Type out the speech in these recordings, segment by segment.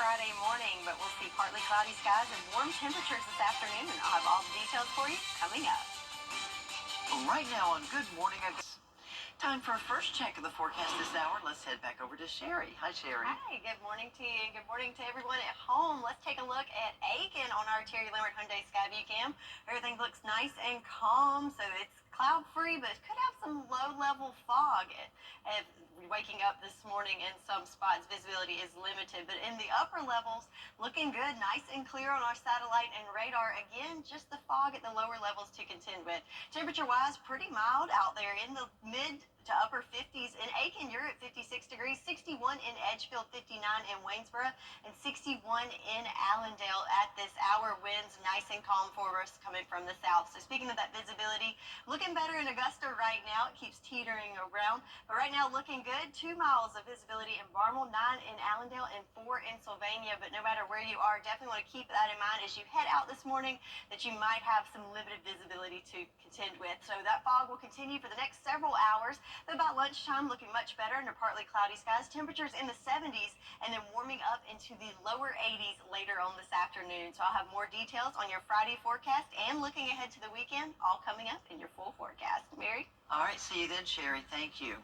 Friday morning, but we'll see partly cloudy skies and warm temperatures this afternoon. I'll have all the details for you coming up. Right now on Good Morning Augusta. Time for a first check of the forecast this hour. Let's head back over to Sherry. Hi, Sherry. Hi, good morning to you and good morning to everyone at home. Let's take a look at Aiken on our Terry Lambert Hyundai Skyview Cam. Everything looks nice and calm, so it's cloud-free, but it could have some low-level fog. Waking up this morning in some spots, visibility is limited, but in the upper levels, looking good, nice and clear on our satellite and radar. Again, just the fog at the lower levels to contend with. Temperature-wise, pretty mild out there in the mid to upper 50s. In Aiken, you're at 56 degrees, 61 in Edgefield, 59 in Waynesboro, and 61 in Allendale at this hour. Winds nice and calm for us coming from the south. So speaking of that visibility, looking better in Augusta right now. It keeps teetering around, but right now looking good. 2 miles of visibility in Barnwell, 9 in Allendale, and 4 in Sylvania. But no matter where you are, definitely want to keep that in mind as you head out this morning, that you might have some limited visibility to contend with. So that fog will continue for the next several hours. But about lunchtime, looking much better under partly cloudy skies. Temperatures in the 70s and then warming up into the lower 80s later on this afternoon. So I'll have more details on your Friday forecast and looking ahead to the weekend, all coming up in your full forecast. Mary? All right, see you then, Sherry. Thank you.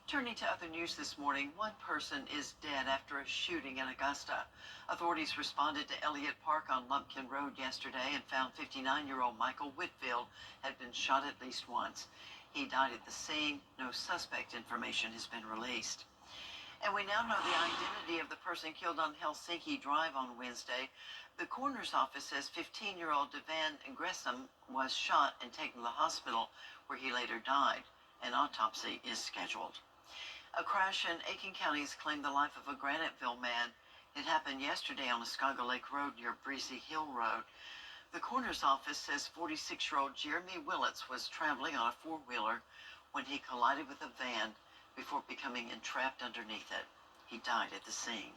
Turning to other news this morning, one person is dead after a shooting in Augusta. Authorities responded to Elliott Park on Lumpkin Road yesterday and found 59-year-old Michael Whitfield had been shot at least once. He died at the scene. No suspect information has been released. And we now know the identity of the person killed on Helsinki Drive on Wednesday. The coroner's office says 15-year-old Devan Gresham was shot and taken to the hospital where he later died. An autopsy is scheduled. A crash in Aiken County has claimed the life of a Graniteville man. It happened yesterday on Escaga Lake Road near Breezy Hill Road. The coroner's office says 46-year-old Jeremy Willits was traveling on a four-wheeler when he collided with a van before becoming entrapped underneath it. He died at the scene.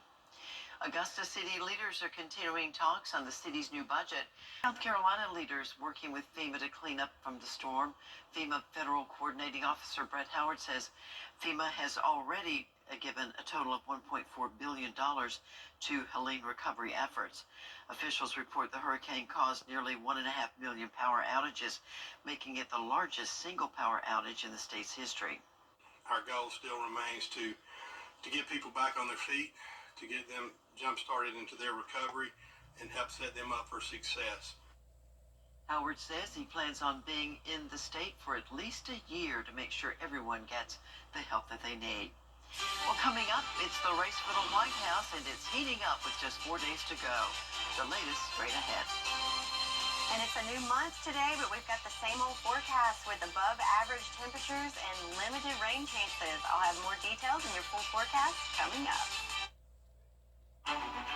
Augusta city leaders are continuing talks on the city's new budget. South Carolina leaders working with FEMA to clean up from the storm. FEMA Federal Coordinating Officer Brett Howard says FEMA has already given a total of $1.4 billion to Helene recovery efforts. Officials report the hurricane caused nearly 1.5 million power outages, making it the largest single power outage in the state's history. Our goal still remains to get people back on their feet, to get them jump-started into their recovery, and help set them up for success. Howard says he plans on being in the state for at least a year to make sure everyone gets the help that they need. Well, coming up, it's the race for the White House, and it's heating up with just 4 days to go. The latest straight ahead. And it's a new month today, but we've got the same old forecast with above average temperatures and limited rain chances. I'll have more details in your full forecast coming up.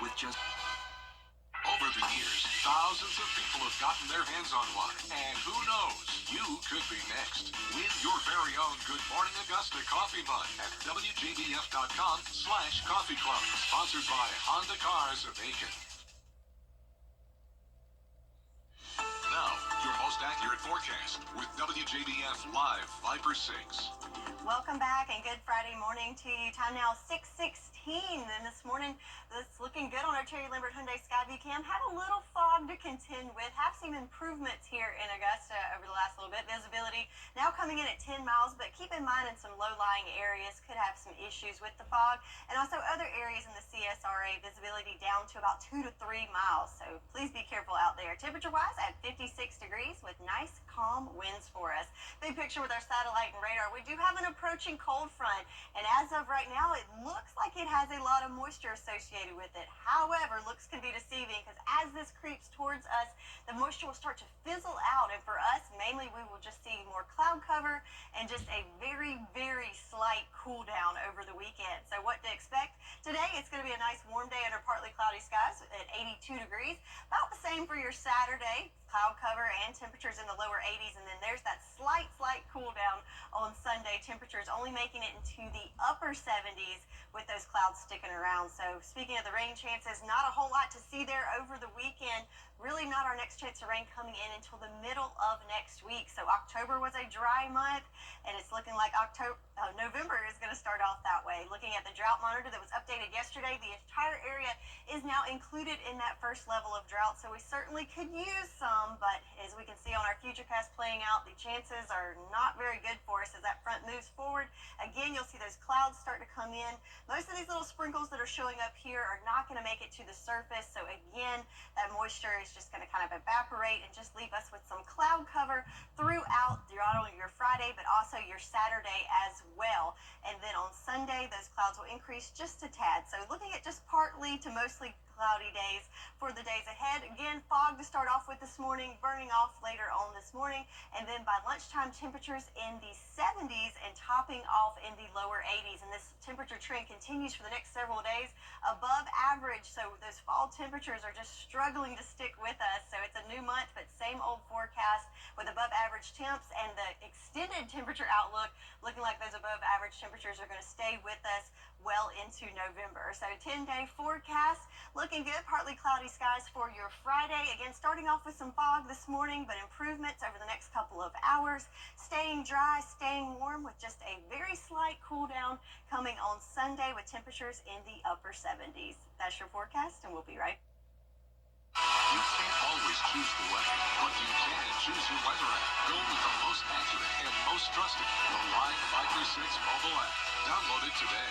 With just over the years, thousands of people have gotten their hands on one. And who knows, you could be next. Win your very own Good Morning Augusta coffee mug at WJBF.com/coffee club. Sponsored by Honda Cars of Aiken. Now, your most accurate forecast with WJBF Live Viper 6. Welcome back and good Friday morning to you. Time now 6:16. And this morning, it's looking good on our Terry Lambert Hyundai Skyview Cam. Have a little fog to contend with. Have some improvements here in Augusta over the last little bit. Visibility now coming in at 10 miles, but keep in mind in some low-lying areas could have some issues with the fog. And also other areas in the CSRA, visibility down to about 2 to 3 miles. So please be careful out there. Temperature-wise at 56 degrees with nice, calm winds for us. Big picture with our satellite and radar. We do have an approaching cold front, and as of right now, it looks like it has a lot of moisture associated with it. However, looks can be deceiving because as this creeps towards us, the moisture will start to fizzle out, and for us, mainly we will just see more cloud cover and just a very, very slight cool down over the weekend. So what to expect? Today, it's going to be a nice warm day under partly cloudy skies at 82 degrees. About the same for your Saturday. Cloud cover and temperatures in the lower 80s, and then there's that slight cool down on Sunday. Temperatures only making it into the upper 70s with those clouds sticking around. So speaking of the rain chances, not a whole lot to see there over the weekend. Really not our next chance of rain coming in until the middle middle of next week. So October was a dry month, and it's looking like November is going to start off that way. Looking at the drought monitor that was updated yesterday, the entire area is now included in that first level of drought. So we certainly could use some, but as we can see on our futurecast playing out, the chances are not very good for us as that front moves forward. Again, you'll see those clouds start to come in. Most of these little sprinkles that are showing up here are not going to make it to the surface. So again, that moisture is just going to kind of evaporate and just leave us with some cloud cover throughout not only your Friday, but also your Saturday as well. And then on Sunday, those clouds will increase just a tad. So looking at just partly to mostly cloudy days for the days ahead. Again, fog to start off with this morning, burning off later on this morning, and then by lunchtime, temperatures in the 70s and topping off in the lower 80s. And this temperature trend continues for the next several days above average. So those fall temperatures are just struggling to stick with us. So it's a new month, but same old forecast with above average temps, and the extended temperature outlook looking like those above average temperatures are going to stay with us well into November. So 10-day forecast looking good. Partly cloudy skies for your Friday. Again, starting off with some fog this morning, but improvements over the next couple of hours. Staying dry, staying warm with just a very slight cool down coming on Sunday with temperatures in the upper 70s. That's your forecast, and we'll be right back. You can't always choose the weather, but you can choose your weather app. Go with the most accurate and most trusted, the Line Finder 6 mobile app. Download it today.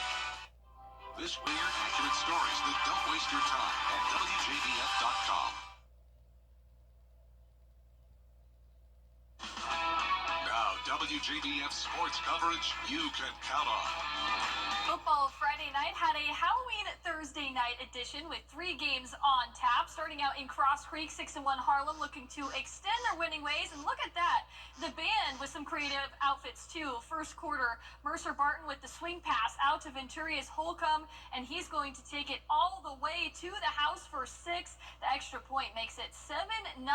This clear, accurate stories that don't waste your time at WJBF.com. Now, WJBF sports coverage you can count on. Football Friday night had a Halloween Thursday night edition with 3 games on tap. Starting out in Cross Creek, 6-1 Harlem looking to extend their winning ways. And look at that, the band with some creative outfits too. First quarter, Mercer Barton with the swing pass out to Venturius Holcomb, and he's going to take it all the way to the house for 6. The extra point makes it 7-0.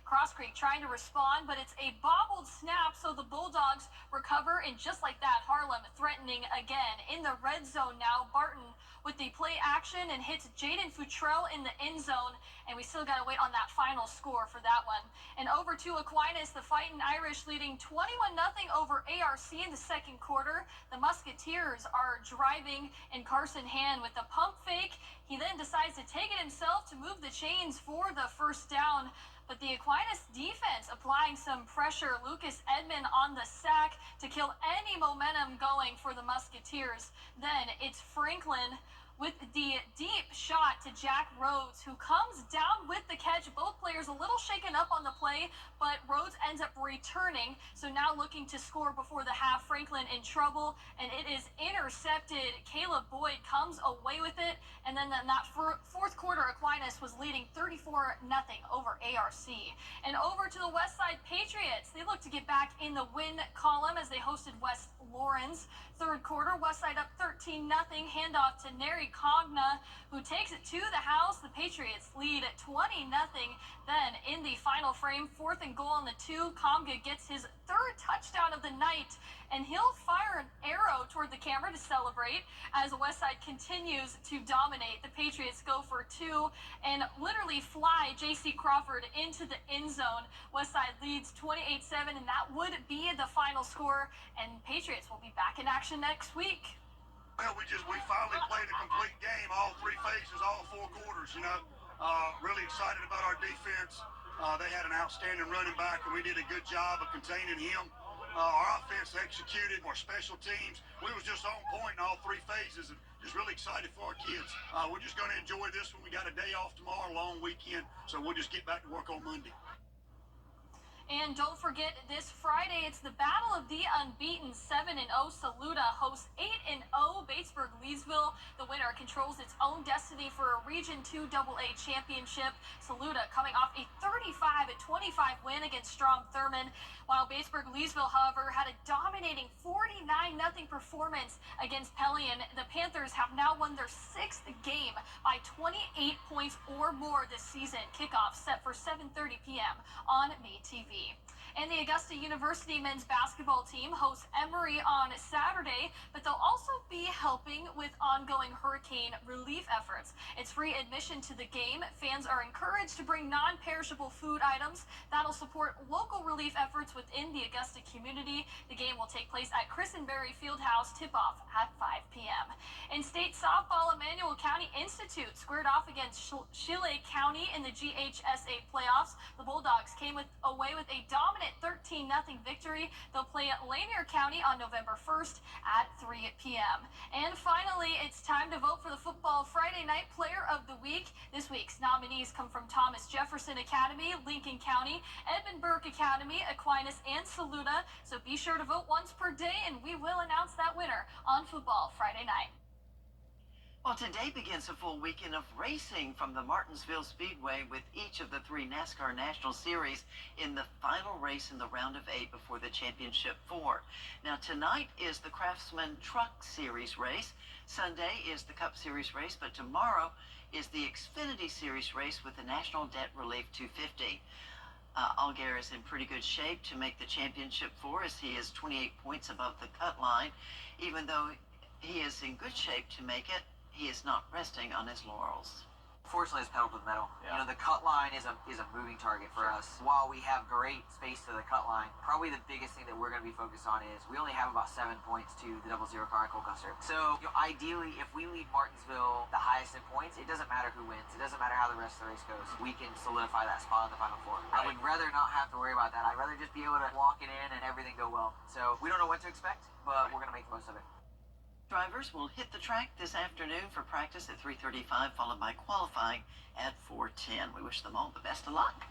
Cross Creek trying to respond, but it's a bobbled snap, so the Bulldogs recover, and just like that, Harlem threatening again. In the red zone now, Barton with the play action and hits Jaden Futrell in the end zone, and we still got to wait on that final score for that one. And over to Aquinas, the Fightin' Irish leading 21-0 over ARC in the second quarter. The Musketeers are driving, and Carson Hand with the pump fake. He then decides to take it himself to move the chains for the first down. But the Aquinas defense applying some pressure. Lucas Edmond on the sack to kill any momentum going for the Musketeers. Then it's Franklin with the deep shot to Jack Rhodes, who comes down with the catch. Both players a little shaken up on the play, but Rhodes ends up returning. So now looking to score before the half. Franklin in trouble, and it is intercepted. Caleb Boyd comes away with it, and then in that fourth quarter, Aquinas was leading 34-0 over ARC. And over to the Westside Patriots. They look to get back in the win column as they hosted West Lawrence. Third quarter, Westside up 13-0. Handoff to Neri Cogna, who takes it to the house. The Patriots lead 20-0. Then in the final frame, 4th and goal on the 2, Comga gets his 3rd touchdown of the night, and he'll fire an arrow toward the camera to celebrate as Westside continues to dominate. The Patriots go for 2 and literally fly J.C. Crawford into the end zone. Westside leads 28-7, and that would be the final score, and Patriots will be back in action next week. Well, we finally played a complete game, all 3 phases, all 4 quarters, you know. Really excited about our defense. They had an outstanding running back, and we did a good job of containing him. Our offense executed, our special teams. We was just on point in all 3 phases, and just really excited for our kids. We're just going to enjoy this one. We got a day off tomorrow, long weekend, so we'll just get back to work on Monday. And don't forget, this Friday, it's the Battle of the Unbeaten. 7-0 Saluda hosts 8-0 Batesburg-Leesville. The winner controls its own destiny for a Region 2 AA championship. Saluda coming off a 35-25 win against Strom Thurmond, while Batesburg-Leesville, however, had a dominating 49-0 performance against Pelion. The Panthers have now won their 6th game by 28 points or more this season. Kickoff set for 7:30 p.m. on May TV. And the Augusta University men's basketball team hosts Emory on Saturday, but they'll also be helping with ongoing hurricane relief efforts. It's free admission to the game. Fans are encouraged to bring non-perishable food items. That'll support local relief efforts within the Augusta community. The game will take place at Christenberry Fieldhouse, tip-off at 5 p.m. In state softball, Emmanuel County Institute squared off against Chile County in the GHSA playoffs. The Bulldogs came away with a dominant 13-0 victory. They'll play at Lanier County on November 1st at 3 p.m. And finally, it's time to vote for the Football Friday Night Player of the Week. This week's nominees come from Thomas Jefferson Academy, Lincoln County, Edmund Burke Academy, Aquinas, and Saluda. So be sure to vote once per day, and we will announce that winner on Football Friday Night. Well, today begins a full weekend of racing from the Martinsville Speedway with each of the 3 NASCAR National Series in the final race in the round of 8 before the Championship 4. Now, tonight is the Craftsman Truck Series race. Sunday is the Cup Series race, but tomorrow is the Xfinity Series race with the National Debt Relief 250. Allgaier is in pretty good shape to make the Championship 4 as he is 28 points above the cut line. Even though he is in good shape to make it, he is not resting on his laurels. Fortunately, it's pedal to the metal. Yeah. You know, the cut line is a moving target for us. While we have great space to the cut line, probably the biggest thing that we're going to be focused on is we only have about 7 points to the 00 car at Colchester. So, ideally, if we lead Martinsville the highest in points, it doesn't matter who wins. It doesn't matter how the rest of the race goes. We can solidify that spot on the Final Four. Right. I would rather not have to worry about that. I'd rather just be able to walk it in and everything go well. So, we don't know what to expect, but we're going to make the most of it. Drivers will hit the track this afternoon for practice at 3:35, followed by qualifying at 4:10. We wish them all the best of luck.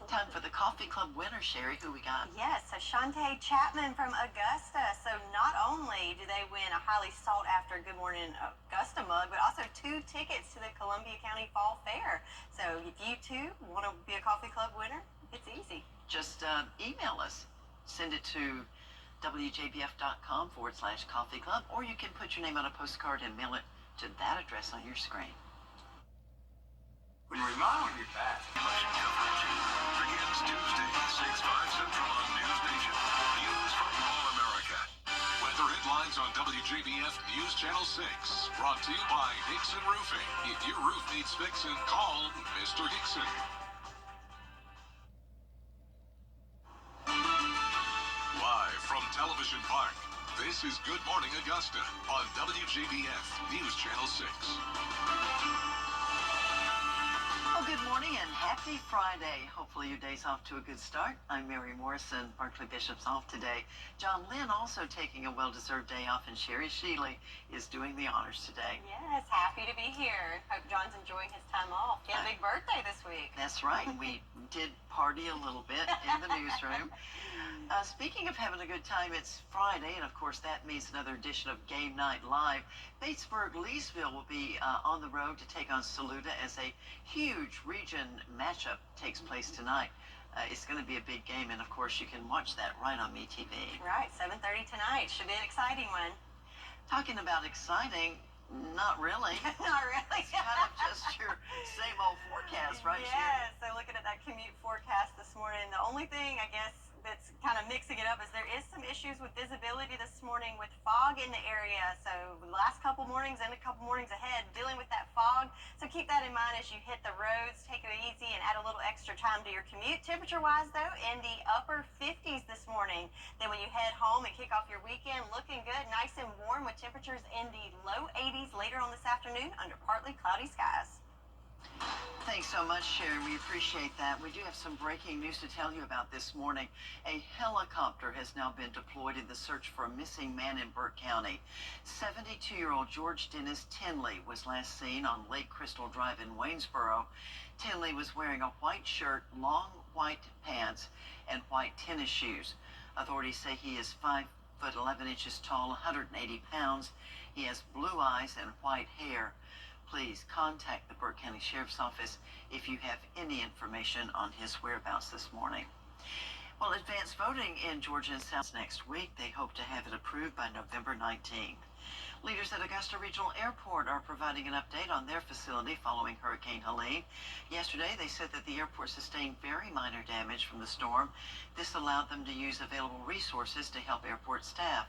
Time for the Coffee Club winner, Sherry. Who we got? Yes, so Shantae Chapman from Augusta. So not only do they win a highly sought after Good Morning Augusta mug, but also 2 tickets to the Columbia County Fall Fair. So if you too want to be a Coffee Club winner, it's easy. Just email us. Send it to WJBF.com/coffee club, or you can put your name on a postcard and mail it to that address on your screen. When remodeling your bath, election coverage begins Tuesday, 6/5 Central on News Nation. News from all America. Weather headlines on WJBF News Channel 6. Brought to you by Hickson Roofing. If your roof needs fixing, call Mr. Hickson. Live from Television Park, this is Good Morning Augusta on WJBF News Channel 6. Well, good morning and happy Friday. Hopefully your day's off to a good start. I'm Mary Morrison. Barclay Bishop's off today. John Lynn also taking a well-deserved day off, and Sherry Shealy is doing the honors today. Yes, happy to be here. Hope John's enjoying his time off. He had a big birthday this week. That's right. We did party a little bit in the newsroom. Speaking of having a good time, it's Friday, and of course that means another edition of Game Night Live. Batesburg-Leesville will be on the road to take on Saluda as a huge region matchup takes place tonight. It's going to be a big game, and of course you can watch that right on MeTV. Right, 7:30 tonight. Should be an exciting one. Talking about exciting, not really. Not really. It's kind of just your same old forecast, right, Sherry? Yes, so looking at that commute forecast this morning, the only thing I guess that's kind of mixing it up is there is some issues with visibility this morning with fog in the area. So the last couple mornings and a couple mornings ahead dealing with that fog. So keep that in mind as you hit the roads. Take it easy and add a little extra time to your commute. Temperature-wise, though, in the upper 50s this morning. Then when you head home and kick off your weekend, looking good, nice and warm with temperatures in the low 80s later on this afternoon under partly cloudy skies. Thanks so much, Sherry. We appreciate that. We do have some breaking news to tell you about this morning. A helicopter has now been deployed in the search for a missing man in Burke County. 72-year-old George Dennis Tinley was last seen on Lake Crystal Drive in Waynesboro. Tinley was wearing a white shirt, long white pants, and white tennis shoes. Authorities say he is 5 foot 11 inches tall, 180 pounds. He has blue eyes and white hair. Please contact the Burke County Sheriff's Office if you have any information on his whereabouts this morning. Well, advanced voting in Georgia and South next week. They hope to have it approved by November 19th. Leaders at Augusta Regional Airport are providing an update on their facility following Hurricane Helene. Yesterday, they said that the airport sustained very minor damage from the storm. This allowed them to use available resources to help airport staff.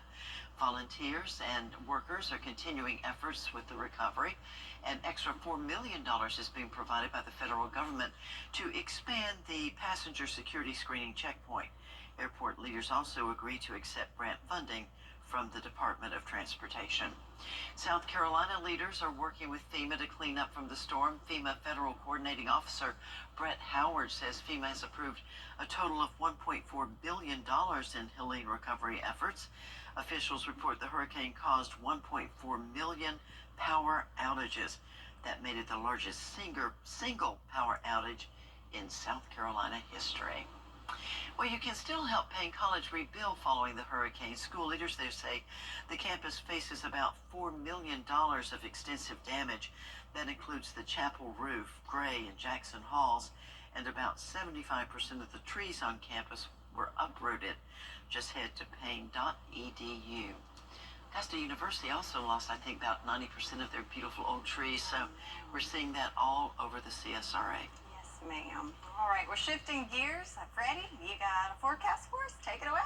Volunteers and workers are continuing efforts with the recovery. An extra $4 million is being provided by the federal government to expand the passenger security screening checkpoint. Airport leaders also agreed to accept grant funding from the Department of Transportation. South Carolina leaders are working with FEMA to clean up from the storm. FEMA Federal Coordinating Officer Brett Howard says FEMA has approved a total of $1.4 billion in Helene recovery efforts. Officials report the hurricane caused 1.4 million power outages. That made it the largest single power outage in South Carolina history. Well, you can still help Payne College rebuild following the hurricane. School leaders there say the campus faces about $4 million of extensive damage. That includes the chapel roof, Gray and Jackson Halls, and about 75% of the trees on campus were uprooted. Just head to payne.edu. Augusta University also lost, I think, about 90% of their beautiful old trees, so we're seeing that all over the CSRA. Yes, ma'am. All right, we're shifting gears. Freddie, you got a forecast for us? Take it away.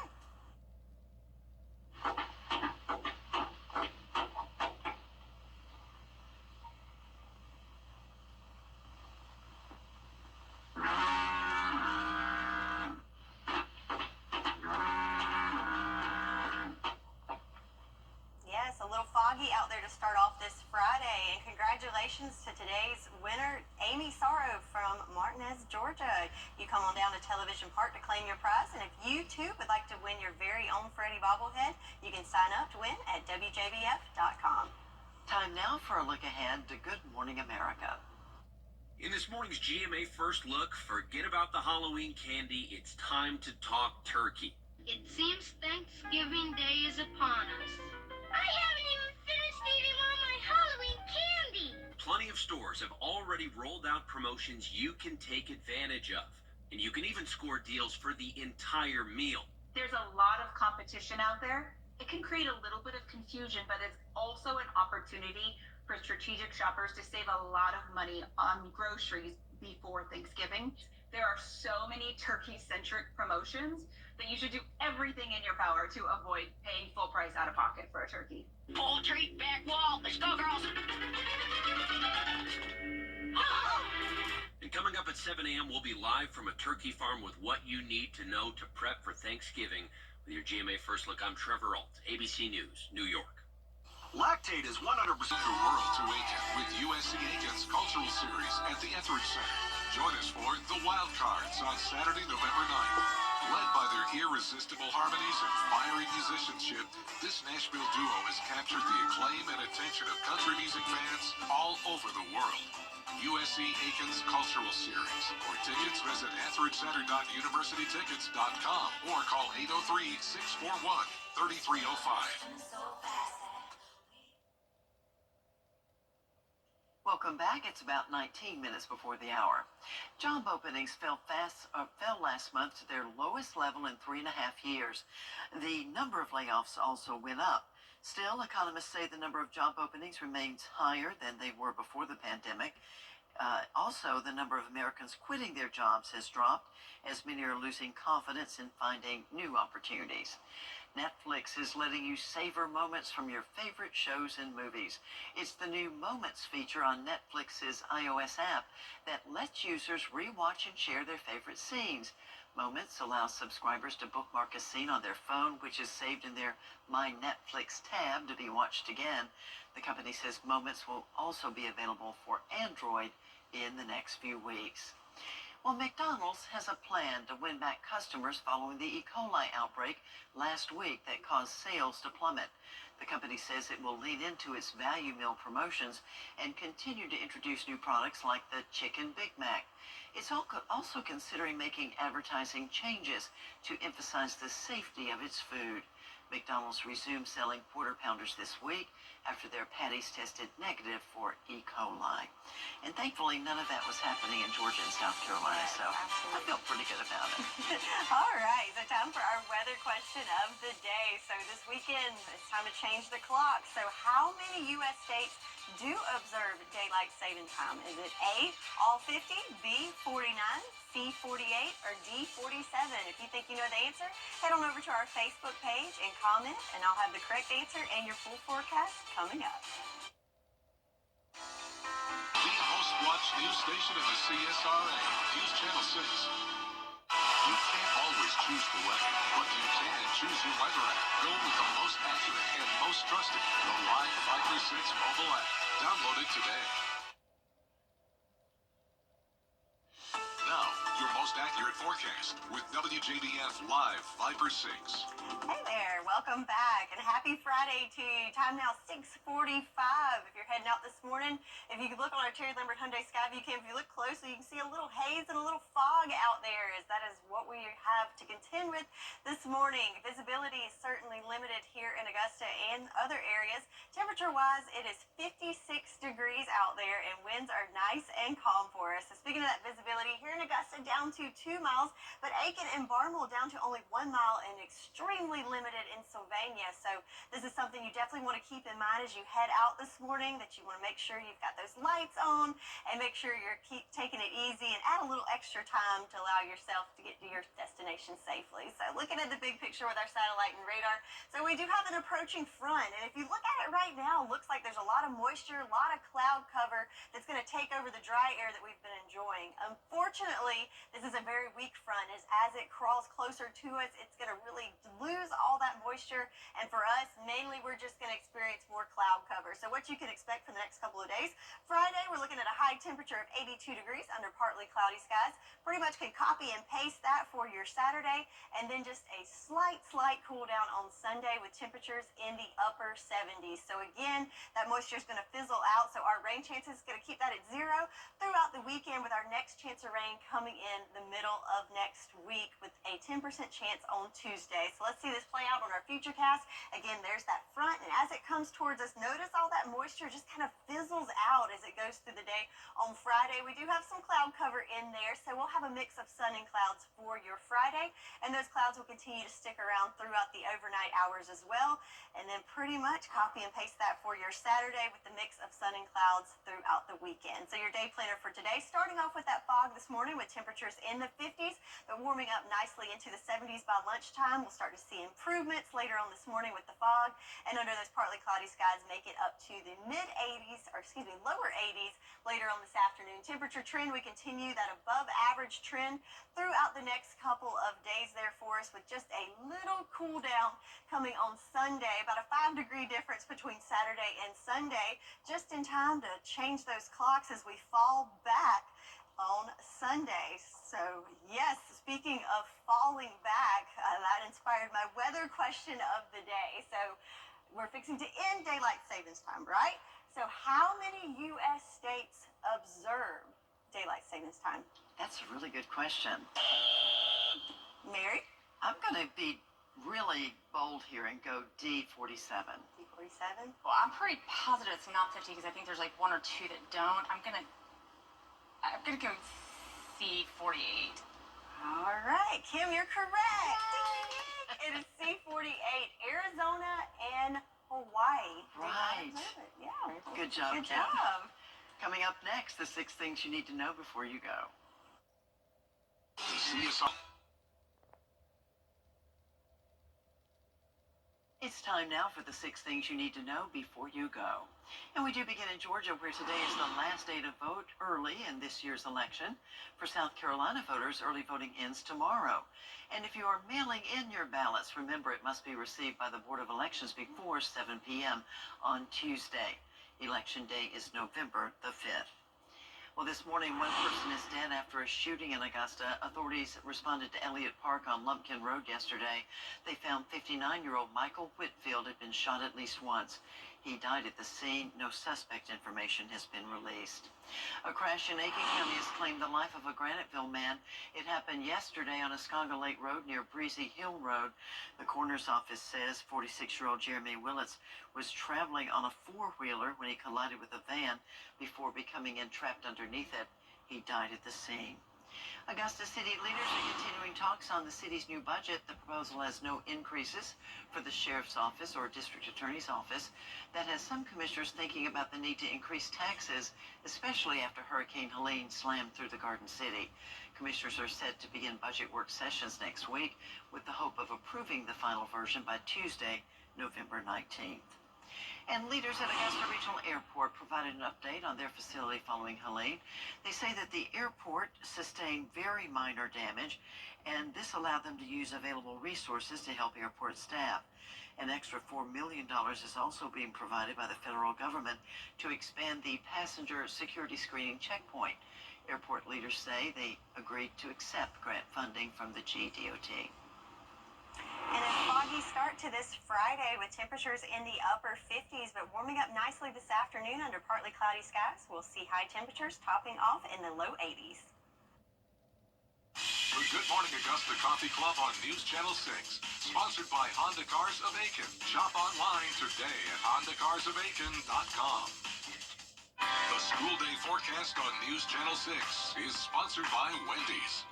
Yes, a little foggy out there to start off this Friday. And congratulations to today's winner, Amy Sorrow from Martinez, Georgia. You come on down to Television Park to claim your prize. And if you too would like to win your very own Freddie bobblehead, you can sign up to win at WJBF.com. Time now for a look ahead to Good Morning America. In this morning's GMA First Look, forget about the Halloween candy. It's time to talk turkey. It seems Thanksgiving Day is upon us. I haven't even finished eating all my Halloween candy. Plenty of stores have already rolled out promotions you can take advantage of. And you can even score deals for the entire meal. There's a lot of competition out there. It can create a little bit of confusion, but it's also an opportunity for strategic shoppers to save a lot of money on groceries before Thanksgiving. There are so many turkey-centric promotions that you should do everything in your power to avoid paying full price out of pocket for a turkey. Poultry, back wall. Let's go, girls. And coming up at 7 a.m., we'll be live from a turkey farm with what you need to know to prep for Thanksgiving. With your GMA First Look, I'm Trevor Alt, ABC News, New York. Lactate is 100% the world to Aiken with USC Aiken's Cultural Series at the Etheridge Center. Join us for The Wild Cards on Saturday, November 9th. Led by their irresistible harmonies and fiery musicianship, this Nashville duo has captured the acclaim and attention of country music fans all over the world. USC Aiken's Cultural Series. For tickets, visit etheridgecenter.universitytickets.com or call 803-641-3305. Welcome back. It's about 19 minutes before the hour. Job openings fell last month to their lowest level in 3.5 years. The number of layoffs also went up. Still, economists say the number of job openings remains higher than they were before the pandemic. Also, the number of Americans quitting their jobs has dropped, as many are losing confidence in finding new opportunities. Netflix is letting you savor moments from your favorite shows and movies. It's the new Moments feature on Netflix's iOS app that lets users rewatch and share their favorite scenes. Moments allows subscribers to bookmark a scene on their phone, which is saved in their My Netflix tab to be watched again. The company says Moments will also be available for Android in the next few weeks. Well, McDonald's has a plan to win back customers following the E. coli outbreak last week that caused sales to plummet. The company says it will lean into its value meal promotions and continue to introduce new products like the Chicken Big Mac. It's also considering making advertising changes to emphasize the safety of its food. McDonald's resumed selling Quarter Pounders this week after their patties tested negative for E. coli. And thankfully, none of that was happening in Georgia and South Carolina, so I feel pretty good about it. All right, so time for our weather. weather question of the day. So this weekend, it's time to change the clock. So how many U.S. states do observe daylight saving time? Is it A, all 50, B, 49, C, 48, or D, 47? If you think you know the answer, head on over to our Facebook page and comment, and I'll have the correct answer and your full forecast coming up. The most watched news station in the CSRA. News Channel 6. You can't always choose the weather, but you can choose your weather app. Go with the most accurate and most trusted, the Live 536 mobile app. Download it today. Now, your most accurate forecast with WJBF Live 536. Hey there, welcome back, and happy Friday to you. Time now 6:45. If you're heading out this morning, if you could look on our Terry Lambert Hyundai Skyview cam, if you look closely, you can see a little haze and a little fog out there, as that is what we have to contend with this morning. Visibility is certainly limited here in Augusta and other areas. Temperature-wise, it is 56 degrees out there, and winds are nice and calm for us. So speaking of that visibility, here in Augusta down to 2 miles, but Aiken and Barnwell down to only 1 mile, and extremely limited in Sylvania. So this is something you definitely want to keep in mind as you head out this morning, that you want to make sure you've got those lights on and make sure you're taking it easy and add a little extra time to allow yourself to get to your destination safely. So looking at the big picture with our satellite and radar, so we do have an approaching front, and if you look at it right now, it looks like there's a lot of moisture, a lot of cloud cover that's going to take over the dry air that we've been enjoying. Unfortunately, this is a very weak front. As it crawls closer to us, it's going to really lose all that moisture, and for us, mainly we're just going to experience more cloud cover. So what you can expect for the next couple of days: Friday, we're looking at a high temperature of 82 degrees under partly cloudy skies. Pretty much can copy and paste that for your Saturday, and then just a slight cool down on Sunday with temperatures in the upper 70s. So again, that moisture is going to fizzle out, so our rain chances is going to keep that at 0 throughout the weekend, with our next chance of rain coming in the middle of next week with a 10% chance on Tuesday. So let's see this play out on our futurecast. Again, there's that front, and as it comes towards us, notice all that moisture just kind of fizzles out as it goes through the day. On Friday, we do have some cloud cover in there, so we'll have a mix of sun and clouds for your Friday, and those clouds will continue to stick around throughout the overnight hours as well, and then pretty much copy and paste that for your Saturday with the mix of sun and clouds throughout the weekend. So your day planner for today, starting off with that fog this morning with temperatures in the 50s, but warming up nicely into the 70s by lunchtime. We'll start to see improvements later on this morning with the fog, and under those partly cloudy skies, make it up to the lower 80s later on this afternoon. Temperature trend, we continue that above average trend throughout the next couple of days there for us, with just a little cool down coming on Sunday, about a 5-degree difference between Saturday and Sunday, just in time to change those clocks as we fall back on Sunday. So yes, speaking of falling back, that inspired my weather question of the day. So we're fixing to end daylight savings time, right? So how many U.S. states observe daylight savings time? That's a really good question. Mary? I'm going to be really bold here and go D47. D47? Well, I'm pretty positive it's not 50 because I think there's like 1 or 2 that don't. I'm gonna go C48. All right, Kim, you're correct. It is C48, Arizona and Hawaii. Right. Yeah. Good job, Good Kim. job. Coming up next, the 6 things you need to know before you go. The CSRA. It's time now for the 6 things you need to know before you go. And we do begin in Georgia, where today is the last day to vote early in this year's election. For South Carolina voters, early voting ends tomorrow. And if you are mailing in your ballots, remember it must be received by the Board of Elections before 7 p.m. on Tuesday. Election day is November the 5th. Well, this morning, one person is dead after a shooting in Augusta. Authorities responded to Elliott Park on Lumpkin Road yesterday. They found 59-year-old Michael Whitfield had been shot at least once. He died at the scene. No suspect information has been released. A crash in Aiken County has claimed the life of a Graniteville man. It happened yesterday on Esconga Lake Road near Breezy Hill Road. The coroner's office says 46-year-old Jeremy Willits was traveling on a four-wheeler when he collided with a van before becoming entrapped underneath it. He died at the scene. Augusta City leaders are continuing talks on the city's new budget. The proposal has no increases for the sheriff's office or district attorney's office. That has some commissioners thinking about the need to increase taxes, especially after Hurricane Helene slammed through the Garden City. Commissioners are set to begin budget work sessions next week with the hope of approving the final version by Tuesday, November 19th. And leaders at Augusta Regional Airport provided an update on their facility following Helene. They say that the airport sustained very minor damage, and this allowed them to use available resources to help airport staff. An extra $4 million is also being provided by the federal government to expand the passenger security screening checkpoint. Airport leaders say they agreed to accept grant funding from the GDOT. And a foggy start to this Friday with temperatures in the upper 50s, but warming up nicely this afternoon under partly cloudy skies. We'll see high temperatures topping off in the low 80s. The Good Morning Augusta Coffee Club on News Channel 6. Sponsored by Honda Cars of Aiken. Shop online today at HondaCarsOfAiken.com. The school day forecast on News Channel 6 is sponsored by Wendy's.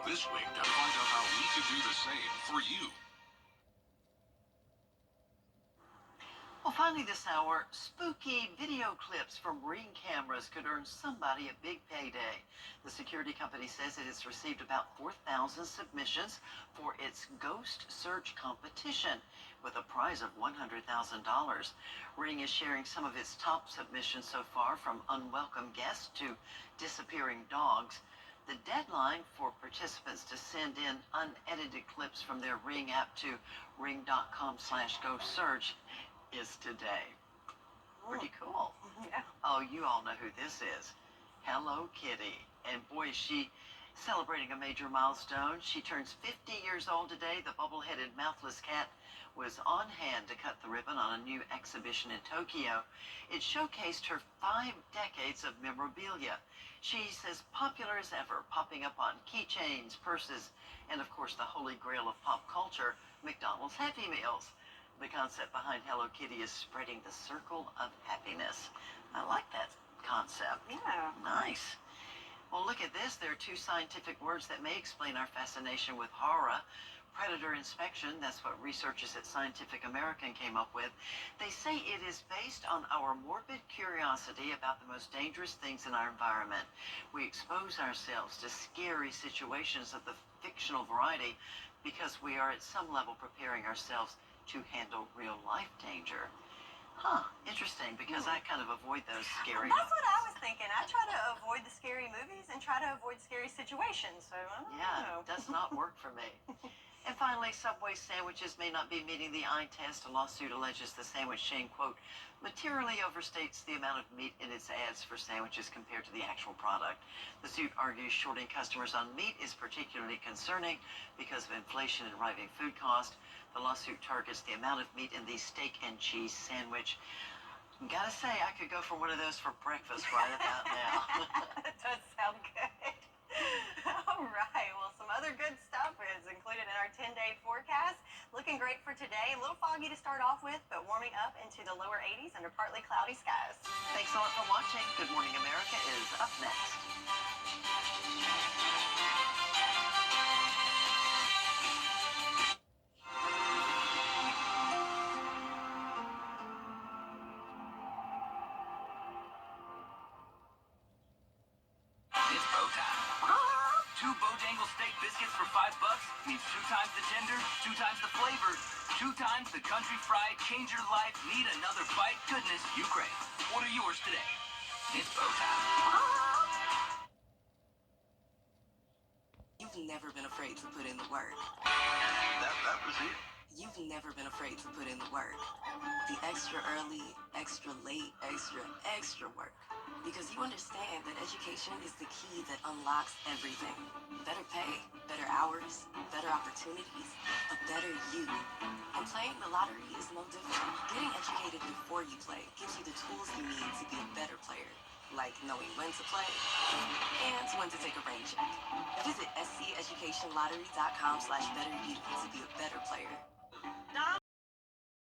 This week, to find out how we can do the same for you. Well, finally this hour, spooky video clips from Ring cameras could earn somebody a big payday. The security company says it has received about 4,000 submissions for its ghost search competition with a prize of $100,000. Ring is sharing some of its top submissions so far, from unwelcome guests to disappearing dogs. The deadline for participants to send in unedited clips from their Ring app to ring.com/ghost-search is today. Pretty cool. Yeah. Oh, you all know who this is. Hello Kitty. And boy, is she celebrating a major milestone. She turns 50 years old today. The bubble-headed mouthless cat was on hand to cut the ribbon on a new exhibition in Tokyo. It showcased her 5 decades of memorabilia. She's as popular as ever, popping up on keychains, purses, and of course the holy grail of pop culture, McDonald's Happy Meals. The concept behind Hello Kitty is spreading the circle of happiness. I like that concept. Yeah. Nice. Well, look at this. There are 2 scientific words that may explain our fascination with horror. Predator inspection, that's what researchers at Scientific American came up with. They say it is based on our morbid curiosity about the most dangerous things in our environment. We expose ourselves to scary situations of the fictional variety because we are at some level preparing ourselves to handle real life danger. Huh, interesting, because I kind of avoid those scary That's what I was thinking. I try to avoid the scary movies and try to avoid scary situations. So I don't know. it does not work for me. And finally, Subway sandwiches may not be meeting the eye test. A lawsuit alleges the sandwich chain, quote, materially overstates the amount of meat in its ads for sandwiches compared to the actual product. The suit argues shorting customers on meat is particularly concerning because of inflation and rising food cost. The lawsuit targets the amount of meat in the steak and cheese sandwich. Gotta say, I could go for one of those for breakfast right about now. That does sound good. All right. Well, some other good stuff is included in our 10-day forecast. Looking great for today. A little foggy to start off with, but warming up into the lower 80s under partly cloudy skies. Thanks a lot for watching. Good Morning America is up next. It's bow time. 2 Bojangle steak biscuits for $5 means 2 times the tender, 2 times the flavor, 2 times the country fried, change your life, need another bite goodness you crave. Order yours today. It's bow time. You've never been afraid to put in the work. That was it. You've never been afraid to put in the work. The extra early, extra late, extra work. Because you understand that education is the key that unlocks everything. Better pay, better hours, better opportunities, a better you. And playing the lottery is no different. Getting educated before you play gives you the tools you need to be a better player. Like knowing when to play and when to take a rain check. Visit SCEducationlottery.com/betteryou to be a better player.